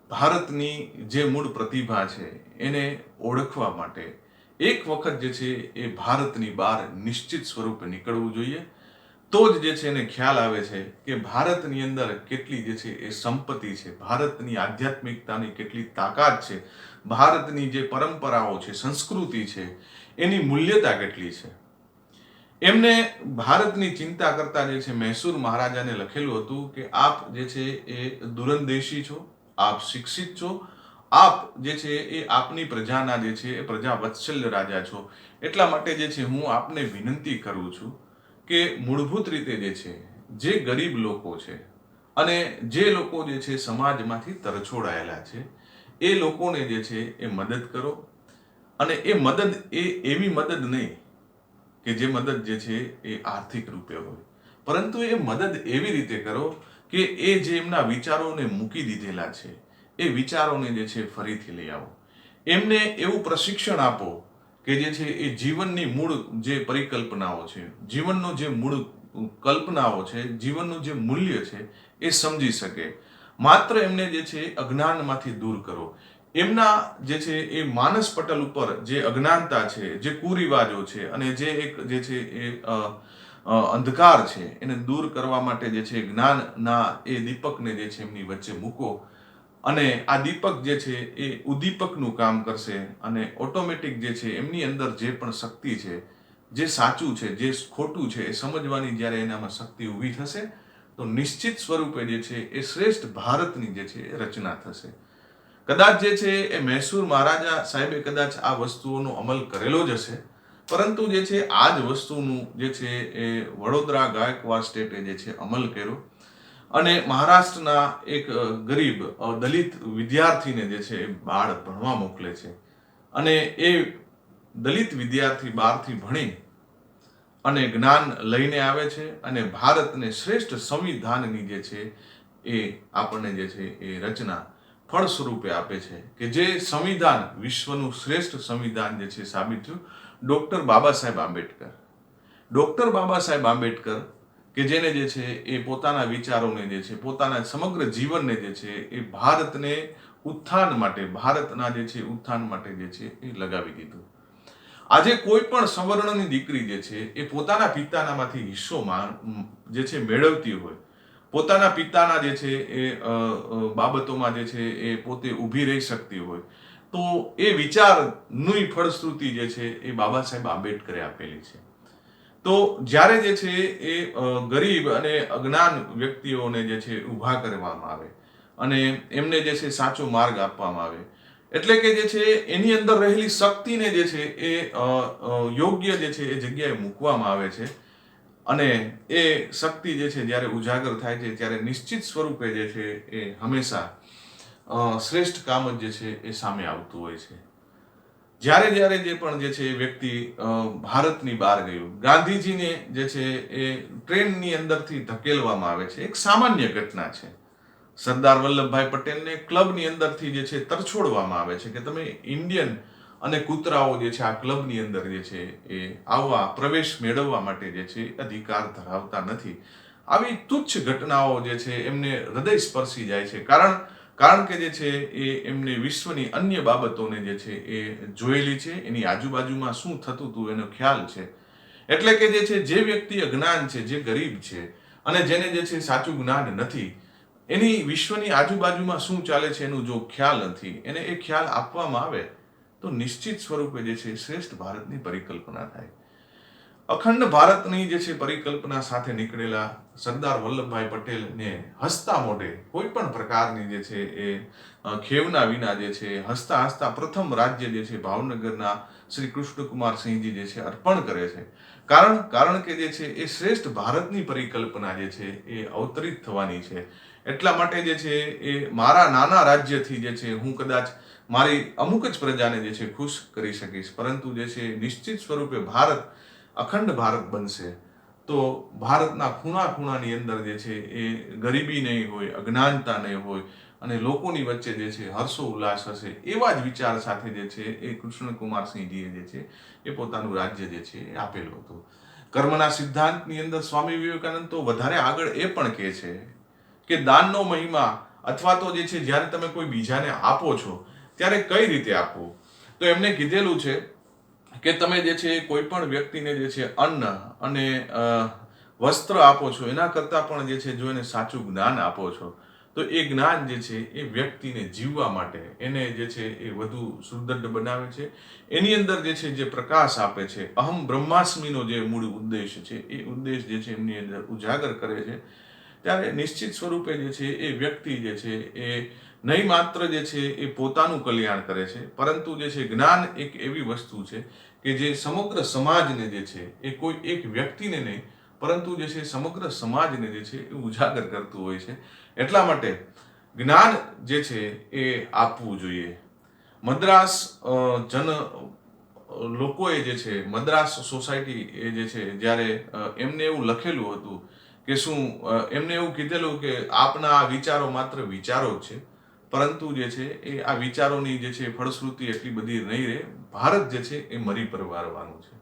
Speaker 3: ભારતની જે મૂળ પ્રતિભા છે એને ઓળખવા માટે એક વખત જે છે એ ભારતની બહાર નિશ્ચિત સ્વરૂપે નીકળવું જોઈએ. તો જ જે છે એને ખ્યાલ આવે છે કે ભારતની અંદર કેટલી જે છે એ સંપત્તિ છે, ભારતની આધ્યાત્મિકતાની કેટલી તાકાત છે, ભારતની જે પરંપરાઓ છે, સંસ્કૃતિ છે, એની મૂલ્યતા કેટલી છે. એમને ભારતની ચિંતા કરતા જે છે મૈસૂર મહારાજાને લખેલું હતું કે આપ જે છે એ દૂરંદેશી છો, આપ શિક્ષિત છો, આપ જે છે એ આપની પ્રજાના જે છે એ પ્રજા વત્સલ્ય રાજા છો. એટલા માટે જે છે હું આપને વિનંતી કરું છું કે મૂળભૂત રીતે જે છે જે ગરીબ લોકો છે, અને જે લોકો જે છે સમાજમાંથી તરછોડાયેલા છે, એ લોકોને જે છે એ મદદ કરો. અને એ મદદ એવી મદદ નહીં કે જે મદદ જે છે એ આર્થિક રૂપે હોય, પરંતુ એ મદદ એવી રીતે કરો કે એ જે એમના વિચારોને મૂકી દીધેલા છે, એ વિચારોને જે છે ફરીથી લઈ આવો. એમને એવું પ્રશિક્ષણ આપો કે જે છે એ જીવનની મૂળ જે પરિકલ્પનાઓ છે, જીવનનો જે મૂળ કલ્પનાઓ છે, જીવનનું જે મૂલ્ય છે એ સમજી શકે. માત્ર એમને જે છે અજ્ઞાનમાંથી દૂર કરો. એમના જે છે એ માનસ પટલ ઉપર જે અજ્ઞાનતા છે, જે કુરિવાજો છે, અને જે એક જે છે એ અંધકાર છે, એને દૂર કરવા માટે જે છે જ્ઞાનના એ દીપકને જે છે એમની વચ્ચે મૂકો. અને આ દીપક જે છે એ ઉદ્દીપકનું કામ કરશે, અને ઓટોમેટિક જે છે એમની અંદર જે પણ શક્તિ છે, જે સાચું છે, જે ખોટું છે, એ સમજવાની જ્યારે એનામાં શક્તિ ઊભી થશે, તો નિશ્ચિત સ્વરૂપે જે છે એ શ્રેષ્ઠ ભારતની જે છે એ રચના થશે. કદાચ જે છે એ મૈસૂર મહારાજા સાહેબે કદાચ આ વસ્તુઓનો અમલ કરેલો જ હશે, પરંતુ જે છે આ જ વસ્તુનું જે છે એ વડોદરા ગાયકવાડ સ્ટેટે જે છે અમલ કર્યો. અને મહારાષ્ટ્રના એક ગરીબ દલિત વિદ્યાર્થીને જે છે એ બાળ ભણવા મોકલે છે અને એ દલિત વિદ્યાર્થી બહારથી ભણી અને જ્ઞાન લઈને આવે છે અને ભારતને શ્રેષ્ઠ સંવિધાનની જે છે એ આપણને જે છે એ રચના ફળ સ્વરૂપે આપે છે કે જે સંવિધાન વિશ્વનું શ્રેષ્ઠ સંવિધાન જે છે સાબિત થયું ડોક્ટર બાબા સાહેબ આંબેડકર. ડોક્ટર બાબા સાહેબ આંબેડકર કે જેને જે છે એ પોતાના વિચારોને જે છે પોતાના સમગ્ર જીવનને જે છે એ ભારતને ઉત્થાન માટે ભારતના જે છે ઉત્થાન માટે જે છે એ લગાવી દીધું. આજે કોઈ પણ સવર્ણની દીકરી જે છે એ પોતાના પિતાનામાંથી હિસ્સો જે છે મેળવતી હોય, પોતાના પિતાના જે છે એ બાબતોમાં જે છે એ પોતે ઊભી રહી શકતી હોય, તો એ વિચારની ફળશ્રુતિ જે છે એ બાબા સાહેબ આંબેડકરે આપેલી છે. તો જ્યારે જે છે એ ગરીબ અને અજ્ઞાન વ્યક્તિઓને જે છે ઊભા કરવામાં આવે અને એમને જે છે સાચો માર્ગ આપવામાં આવે, એટલે કે જે છે એની અંદર રહેલી શક્તિને જે છે એ યોગ્ય જે છે એ જગ્યાએ મૂકવામાં આવે છે અને એ શક્તિ જે છે જ્યારે ઉજાગર થાય છે ત્યારે નિશ્ચિત સ્વરૂપે જે છે એ હંમેશા શ્રેષ્ઠ કામ જ જે છે એ સામે આવતું હોય છે. જ્યારે જ્યારે જે પણ જે છે એ વ્યક્તિ ભારતની બહાર ગયું, ગાંધીજીને જે છે એ ટ્રેનની અંદરથી ધકેલવામાં આવે છે, એક સામાન્ય ઘટના છે. સરદાર વલ્લભભાઈ પટેલને ક્લબની અંદરથી જે છે તરછોડવામાં આવે છે કે તમે ઇન્ડિયન અને કૂતરાઓ જે છે આ ક્લબની અંદર જે છે એ આવવા પ્રવેશ મેળવવા માટે જે છે અધિકાર ધરાવતા નથી. આવી તુચ્છ ઘટનાઓ જે છે એમને હૃદય સ્પર્શી જાય છે. કારણ કે જે છે એ એમને વિશ્વની અન્ય બાબતોને જે છે એ જોયેલી છે, એની આજુબાજુમાં શું થતું હતું એનો ખ્યાલ છે. એટલે કે જે વ્યક્તિ અજ્ઞાન છે, જે ગરીબ છે અને જેને જે છે સાચું જ્ઞાન નથી, એની વિશ્વની આજુબાજુમાં શું ચાલે છે એનું જો ખ્યાલ નથી, એને એ ખ્યાલ આપવામાં આવે તો નિશ્ચિત સ્વરૂપે જે છે શ્રેષ્ઠ ભારતની પરિકલ્પના થાય. અખંડ ભારતની જે છે પરિકલ્પના સાથે નીકળેલા સરદાર વલ્લભભાઈ પટેલને હસતા મોઢે કોઈ પણ પ્રકારની જે છે એ ખેવના વિના જે છે હસતા હસતા પ્રથમ રાજ્ય જે છે ભાવનગરના શ્રી કૃષ્ણકુમારસિંહજી જે છે અર્પણ કરે છે. કારણ કે જે છે એ શ્રેષ્ઠ ભારતની પરિકલ્પના જે છે એ અવતરિત થવાની છે. એટલા માટે જે છે એ મારા નાના રાજ્યથી જે છે હું કદાચ મારી અમુક જ પ્રજાને જે છે ખુશ કરી શકીશ, પરંતુ જે છે નિશ્ચિત સ્વરૂપે ભારત અખંડ ભારત બનશે તો ભારતના ખૂણા ખૂણાની અંદર જે છે એ ગરીબી નહીં હોય, અજ્ઞાનતા નહીં હોય અને લોકોની વચ્ચે જે છે હર્ષો ઉલ્લાસ હશે. એવા જ વિચાર સાથે જે છે એ કૃષ્ણકુમારસિંહજીએ જે છે એ પોતાનું રાજ્ય જે છે એ આપેલું હતું. કર્મના સિદ્ધાંતની અંદર સ્વામી વિવેકાનંદ તો વધારે આગળ એ પણ કહે છે કે દાનનો મહિમા અથવા તો જે છે જ્યારે તમે કોઈ બીજાને આપો છો ત્યારે કઈ રીતે આપવું. તો એમને કીધેલું છે કે તમે જે છે કોઈ પણ વ્યક્તિને જે છે અન્ન અને વસ્ત્ર આપો છો એના કરતાં પણ જે છે જો એને સાચું જ્ઞાન આપો છો તો એ જ્ઞાન જે છે એ વ્યક્તિને જીવવા માટે એને જે છે એ વધુ સુદૃઢ બનાવે છે. એની અંદર જે છે જે પ્રકાશ આપે છે, અહમ બ્રહ્માસ્મિનો જે મૂળ ઉદ્દેશ છે એ ઉદ્દેશ જે છે એમની અંદર ઉજાગર કરે છે. ત્યારે નિશ્ચિત સ્વરૂપે જે છે એ વ્યક્તિ જે છે એ નહીં માત્ર જે છે એ પોતાનું કલ્યાણ કરે છે, પરંતુ જે છે જ્ઞાન એક એવી વસ્તુ છે કે જે સમગ્ર સમાજને જે છે એ કોઈ એક વ્યક્તિને નહીં પરંતુ જે છે સમગ્ર સમાજને જે છે એ ઉજાગર કરતું હોય છે. એટલા માટે જ્ઞાન જે છે એ આપવું જોઈએ. મદ્રાસ લોકોએ જે છે મદ્રાસ સોસાયટી એ જે છે જ્યારે એમને એવું લખેલું હતું કે શું એમને એવું કીધેલું કે આપના આ વિચારો માત્ર વિચારો જ છે, પરંતુ જે છે એ આ વિચારોની જે છે ફળશ્રુતિ એટલી બધી નહીં રહે, ભારત જે છે એ મરી પરવારવાનું છે.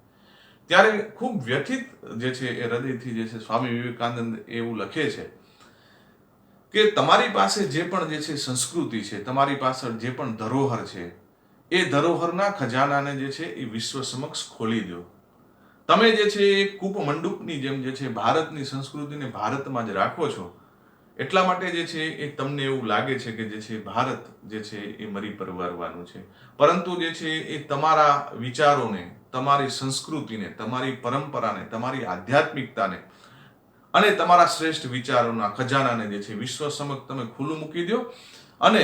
Speaker 3: ત્યારે ખૂબ વ્યથિત જે છે એ હૃદયથી જે છે સ્વામી વિવેકાનંદ એવું લખે છે કે તમારી પાસે જે પણ જે છે સંસ્કૃતિ છે, તમારી પાછળ જે પણ ધરોહર છે, એ ધરોહરના ખજાનાને જે છે એ વિશ્વ સમક્ષ ખોલી દો. તમે જે છે એ કૂપ મંડૂપની જેમ જે છે ભારતની સંસ્કૃતિને ભારતમાં જ રાખો છો. એટલા માટે જે છે એ તમને એવું લાગે છે કે જે છે ભારત જે છે એ મરી પરવારવાનું છે, પરંતુ જે છે એ તમારા વિચારોને, તમારી સંસ્કૃતિને, તમારી પરંપરાને, તમારી આધ્યાત્મિકતાને અને તમારા શ્રેષ્ઠ વિચારોના ખજાનાને જે છે વિશ્વ સમક્ષ તમે ખુલ્લું મૂકી દો અને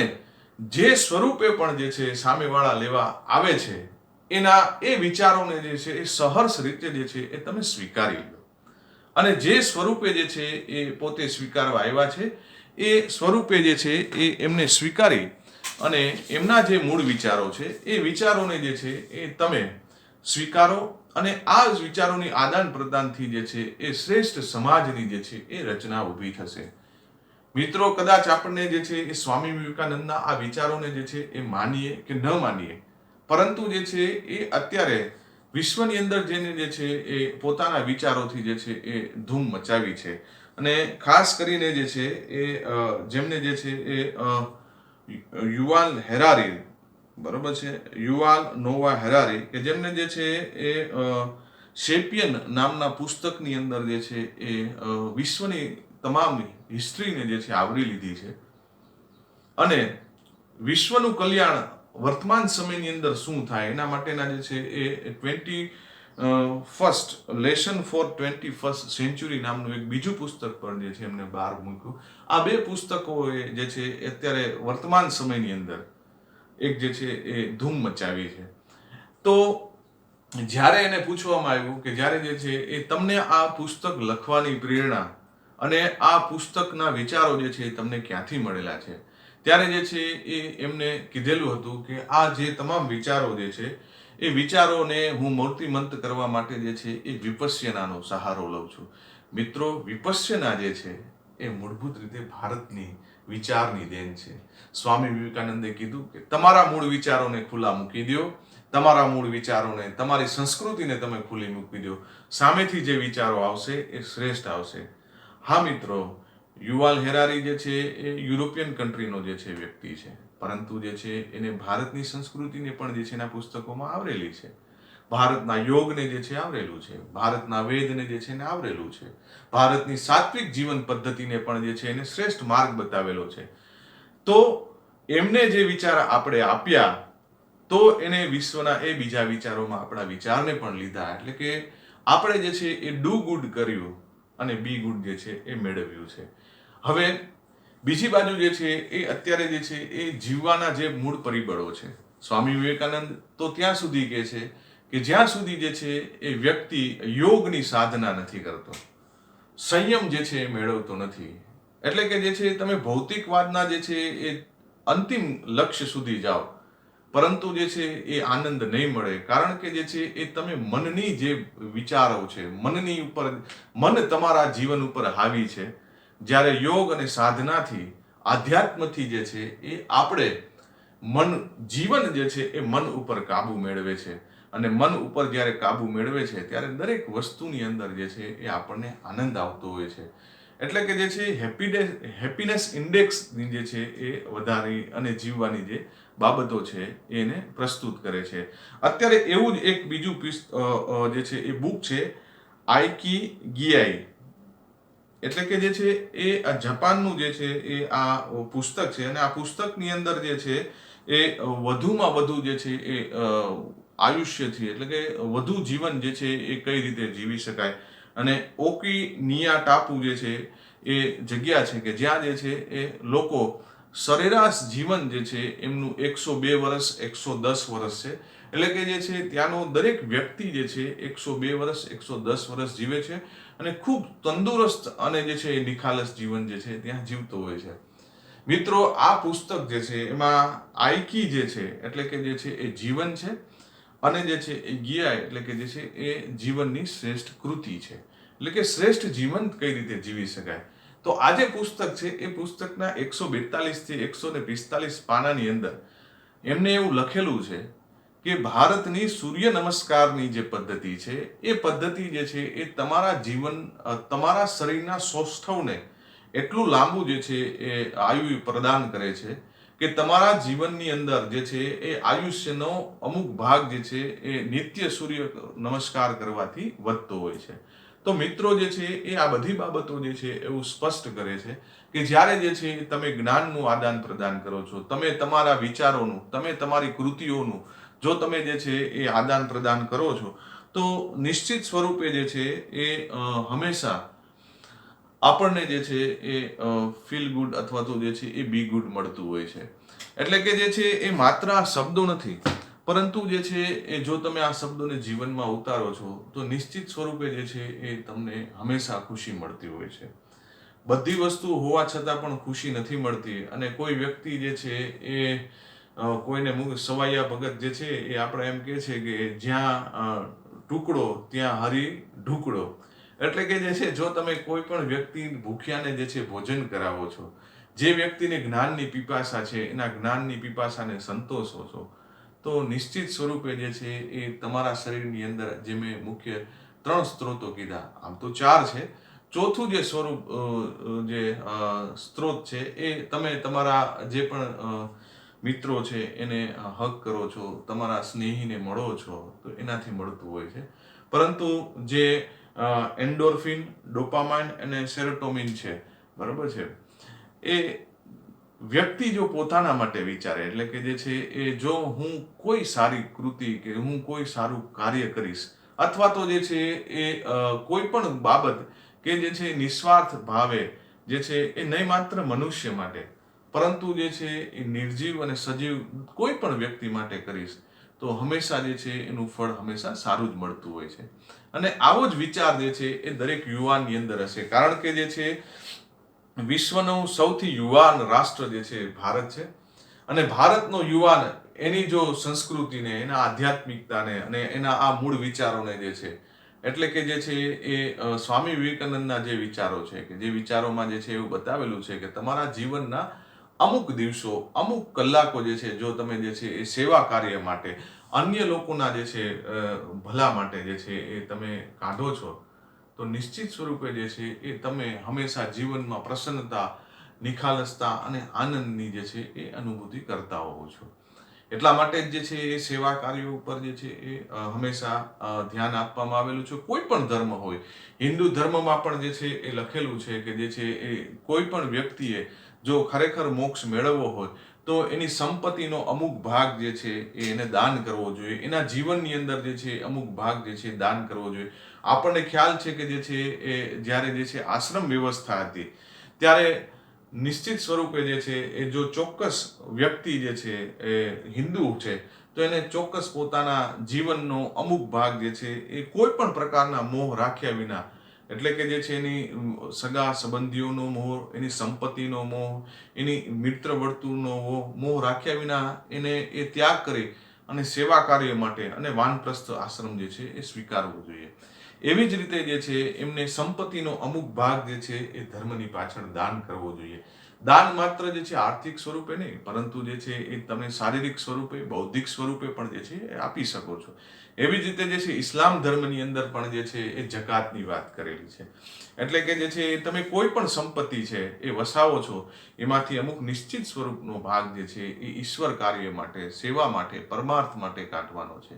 Speaker 3: જે સ્વરૂપે પણ જે છે સામેવાળા લેવા આવે છે એના એ વિચારોને જે છે એ સહર્ષ રીતે જે છે એ તમે સ્વીકારી લો. અને જે સ્વરૂપે જે છે એ પોતે સ્વીકારવા આવ્યા છે એ સ્વરૂપે જે છે એ એમને સ્વીકારી અને એમના જે મૂળ વિચારો છે એ વિચારોને જે છે એ તમે સ્વીકારો અને આ જ વિચારોની આદાન પ્રદાનથી જે છે એ શ્રેષ્ઠ સમાજની જે છે એ રચના ઊભી થશે. મિત્રો, કદાચ આપણને જે છે એ સ્વામી વિવેકાનંદના આ વિચારોને જે છે એ માનીએ કે ન માનીએ, પરંતુ જે છે એ અત્યારે વિશ્વની અંદર જેને જે છે એ પોતાના વિચારોથી જે છે એ ધૂમ મચાવી છે. અને ખાસ કરીને જે છે એ જેમને જે છે એ યુવાલ હેરારી, બરોબર છે, યુવાલ નોવા હેરારી, કે જેમને જે છે એ શેપિયન નામના પુસ્તકની અંદર જે છે એ વિશ્વની તમામ હિસ્ટ્રીને જે છે આવરી લીધી છે અને વિશ્વનું કલ્યાણ વર્તમાન સમયની અંદર શું થાય એના માટેના જે છે એ 21st lesson four 21st century નામનું એક બીજું પુસ્તક પણ જે છે એમને બહાર મૂક્યું. આ બે પુસ્તકો જે છે અત્યારે વર્તમાન સમયની અંદર એક જે છે એ ધૂમ મચાવી છે. તો જ્યારે એને પૂછવામાં આવ્યું કે જ્યારે જે છે એ તમને આ પુસ્તક લખવાની પ્રેરણા અને આ પુસ્તકના વિચારો જે છે એ તમને ક્યાંથી મળેલા છે, ત્યારે જે છે એ એમને કીધેલું હતું કે આ જે તમામ વિચારો જે છે એ વિચારોને હું મૂર્તિમંત કરવા માટે જે છે એ વિપશ્યનાનો સહારો લઉં છું. મિત્રો, વિપશ્યના જે છે એ મૂળભૂત રીતે ભારતની વિચારની દેન છે. સ્વામી વિવેકાનંદે કીધું કે તમારા મૂળ વિચારોને ખુલ્લા મૂકી દો, તમારા મૂળ વિચારોને, તમારી સંસ્કૃતિને તમે ખુલ્લી મૂકી દો, સામેથી જે વિચારો આવશે એ શ્રેષ્ઠ આવશે. હા મિત્રો, યુવાલ હેરારી જે છે એ યુરોપિયન કન્ટ્રીનો જે છે વ્યક્તિ છે, પરંતુ જે છે એને ભારતની સંસ્કૃતિને પણ જે છે એના પુસ્તકોમાં આવરેલી છે. ભારતના યોગને જે છે આવરેલું છે, ભારતના વેદને જે છે એને આવરેલું છે, ભારતની સાત્વિક જીવન પદ્ધતિને પણ જે છે એને શ્રેષ્ઠ માર્ગ બતાવેલો છે. તો એમને જે વિચાર આપણે આપ્યા તો એને વિશ્વના એ બીજા વિચારોમાં આપણા વિચારને પણ લીધા. એટલે કે આપણે જે છે એ ડુ ગુડ કર્યું અને બી ગુડ જે છે એ મેળવ્યું છે. હવે બીજી બાજુ જે છે એ અત્યારે જે છે એ જીવવાના જે મૂળ પરિબળો છે, સ્વામી વિવેકાનંદ તો ત્યાં સુધી કહે છે કે જ્યાં સુધી જે છે એ વ્યક્તિ યોગની સાધના નથી કરતો, સંયમ જે છે એ મેળવતો નથી, એટલે કે જે છે તમે ભૌતિકવાદના જે છે એ અંતિમ લક્ષ્ય સુધી જાઓ, પરંતુ જે છે એ આનંદ નહીં મળે. કારણ કે જે છે એ તમે મનની જે વિચારો છે, મનની ઉપર, મન તમારા જીવન ઉપર હાવી છે. જ્યારે યોગ અને સાધનાથી, આધ્યાત્મથી જે છે એ આપણે જીવન જે છે એ મન ઉપર કાબુ મેળવે છે અને મન ઉપર જ્યારે કાબુ મેળવે છે ત્યારે દરેક વસ્તુની અંદર જે છે એ આપણને આનંદ આવતો હોય છે. એટલે કે જે છે હેપીનેસ ઇન્ડેક્સની જે છે એ વધારી અને જીવવાની જે બાબતો છે એને પ્રસ્તુત કરે છે. અત્યારે એવું જ એક બીજું જે છે એ બુક છે આઈકી ગિયાઈ, એટલે કે જે છે એ જાપાનનું જે છે એ આ પુસ્તક છે અને આ પુસ્તકની અંદર જે છે એ વધુમાં વધુ જે છે એ આયુષ્યથી, એટલે કે વધુ જીવન જે છે એ કઈ રીતે જીવી શકાય. અને ઓકિનિયા ટાપુ જે છે એ જગ્યા છે કે જ્યાં જે છે એ લોકો સરેરાશ જીવન જે છે એમનું 102 વર્ષ 110 વર્ષ છે. એટલે કે જે છે ત્યાંનો દરેક વ્યક્તિ જે છે 102 વર્ષ 110 વર્ષ જીવે છે અને ખૂબ તંદુરસ્ત અને જે છે એ નિખાલસ જીવન જે છે ત્યાં જીવતો હોય છે. મિત્રો, આ પુસ્તક જે છે એમાં આઈકી જે છે એટલે કે જે છે એ જીવન છે અને જે છે એ ગિયા એટલે કે જે છે એ જીવનની શ્રેષ્ઠ કૃતિ છે. એટલે કે શ્રેષ્ઠ જીવન કઈ રીતે જીવી શકાય. તો આ જે પુસ્તક છે એ પુસ્તકના 142 થી 145 પાનાની અંદર એમને એવું લખેલું છે કે ભારતની સૂર્ય નમસ્કારની જે પદ્ધતિ છે એ પદ્ધતિ જે છે એ તમારા જીવન, તમારા શરીરના સૌષ્ઠવને એટલું લાંબુ જે છે એ આયુ પ્રદાન કરે છે કે તમારા જીવનની અંદર જે છે એ આયુષ્યનો અમુક ભાગ જે છે એ નિત્ય સૂર્ય નમસ્કાર કરવાથી વધતો હોય છે. તો મિત્રો જે છે એ આ બધી બાબતો જે છે એવું સ્પષ્ટ કરે છે કે જ્યારે જે છે તમે જ્ઞાનનું આદાન પ્રદાન કરો છો, તમે તમારા વિચારોનું, તમે તમારી કૃતિઓનું જો તમે જે છે એ આદાન પ્રદાન કરો છો તો નિશ્ચિત સ્વરૂપે જે છે એ હંમેશા આપણને જે છે એ ફીલ ગુડ અથવા તો જે છે એ બી ગુડ મળતું હોય છે. એટલે કે જે છે એ માત્ર આ શબ્દો નથી, પરંતુ જે છે એ જો તમે આ શબ્દોને જીવનમાં ઉતારો છો તો નિશ્ચિત સ્વરૂપે જે છે એ તમને હંમેશા ખુશી મળતી હોય છે. બધી વસ્તુ હોવા છતાં પણ ખુશી નથી મળતી, અને કોઈ વ્યક્તિ જે છે એ કોઈને સવાયા ભગત જે છે એ આપણે એમ કહે છે કે જ્યાં ટુકડો ત્યાં હરી ઢુકડો. એટલે કે જે છે જો તમે કોઈ પણ વ્યક્તિ ભૂખ્યાને જે છે ભોજન કરાવો છો, જે વ્યક્તિને જ્ઞાનની પીપાસા છે એના જ્ઞાનની પીપાસાને સંતોષો છો, તો નિશ્ચિત સ્વરૂપે જે છે એ તમારા શરીરની અંદર જે મેં મુખ્ય 3 સ્ત્રોતો કીધા, આમ તો 4 છે, ચોથું જે સ્વરૂપ સ્ત્રોત છે એ તમે તમારા જે પણ મિત્રો છે એને હગ કરો છો, તમારા સ્નેહીને મળો છો તો એનાથી મળતું હોય છે. પરંતુ જે એન્ડોર્ફિન, ડોપામાઇન અને સેરોટોનિન છે, બરાબર છે, એ વ્યક્તિ જો પોતાના માટે વિચારે, એટલે કે જે છે એ જો હું કોઈ સારી કૃતિ કે હું કોઈ સારું કાર્ય કરીશ, અથવા તો જે છે એ કોઈ પણ બાબત કે જે છે નિસ્વાર્થ ભાવે જે છે એ નહીં માત્ર મનુષ્ય માટે પરંતુ જે છે એ નિર્જીવ અને સજીવ કોઈ પણ વ્યક્તિ માટે કરીશ તો હંમેશા જે છે એનું ફળ હંમેશા સારું જ મળતું હોય છે. અને આવો જ વિચાર જે છે એ દરેક યુવાનની અંદર હશે, કારણ કે જે છે વિશ્વનું સૌથી યુવાન રાષ્ટ્ર જે છે ભારત છે. અને ભારતનો યુવાન એની જો સંસ્કૃતિને, એના આધ્યાત્મિકતાને અને એના આ મૂળ વિચારોને જે છે, એટલે કે જે છે એ સ્વામી વિવેકાનંદના જે વિચારો છે, કે જે વિચારોમાં જે છે એવું બતાવેલું છે કે તમારા જીવનના અમુક દિવસો, અમુક કલાકો જે છે જો તમે જે છે એ સેવા કાર્ય માટે, અન્ય લોકોના જે છે ભલા માટે જે છે એ તમે કાઢો છો, તો નિશ્ચિત સ્વરૂપે જે છે એ તમે હંમેશા જીવનમાં પ્રસન્નતા, નિખાલસતા અને આનંદની જે છે એ અનુભૂતિ કરતા હોવો છો. એટલા માટે જ જે છે એ સેવા કાર્યો ઉપર જે છે એ હંમેશા ધ્યાન આપવામાં આવેલું છે. કોઈ પણ ધર્મ હોય, હિન્દુ ધર્મમાં પણ જે છે એ લખેલું છે કે જે છે એ કોઈ પણ વ્યક્તિએ જો ખરેખર મોક્ષ મેળવવો હોય તો એની સંપત્તિનો અમુક ભાગ જે છે એ એને દાન કરવો જોઈએ, એના જીવનની અંદર જે છે અમુક ભાગ જે છે દાન કરવો જોઈએ. આપણને ખ્યાલ છે કે જે છે એ જ્યારે જે છે આશ્રમ વ્યવસ્થા હતી ત્યારે નિશ્ચિત સ્વરૂપે જે છે એ જો ચોક્કસ વ્યક્તિ જે છે એ હિન્દુ છે તો એને ચોક્કસ પોતાના જીવનનો અમુક ભાગ જે છે એ કોઈ પણ પ્રકારના મોહ રાખ્યા વિના, એટલે કે જે છે એની સગા સંબંધીઓનો મોહ, એની સંપત્તિનો મોહ, એની મિત્ર વર્તુળનો મોહ રાખ્યા વિના એને એ ત્યાગ કરી અને સેવા કાર્ય માટે અને વાનપ્રસ્થ આશ્રમ જે છે એ સ્વીકારવું જોઈએ. એવી જ રીતે જે છે એમને સંપત્તિનો અમુક ભાગ જે છે એ ધર્મની પાછળ દાન કરવો જોઈએ. દાન માત્ર જે છે આર્થિક સ્વરૂપે નહીં, પરંતુ જે છે એ તમે શારીરિક સ્વરૂપે, બૌદ્ધિક સ્વરૂપે પણ જે છે એ આપી શકો છો. એવી જ રીતે જે છે ઇસ્લામ ધર્મની અંદર પણ જે છે એ જકાતની વાત કરેલી છે. એટલે કે જે છે એ તમે કોઈ પણ સંપત્તિ છે એ વસાવો છો, એમાંથી અમુક નિશ્ચિત સ્વરૂપનો ભાગ જે છે એ ઈશ્વર કાર્ય માટે, સેવા માટે, પરમાર્થ માટે કાઢવાનો છે.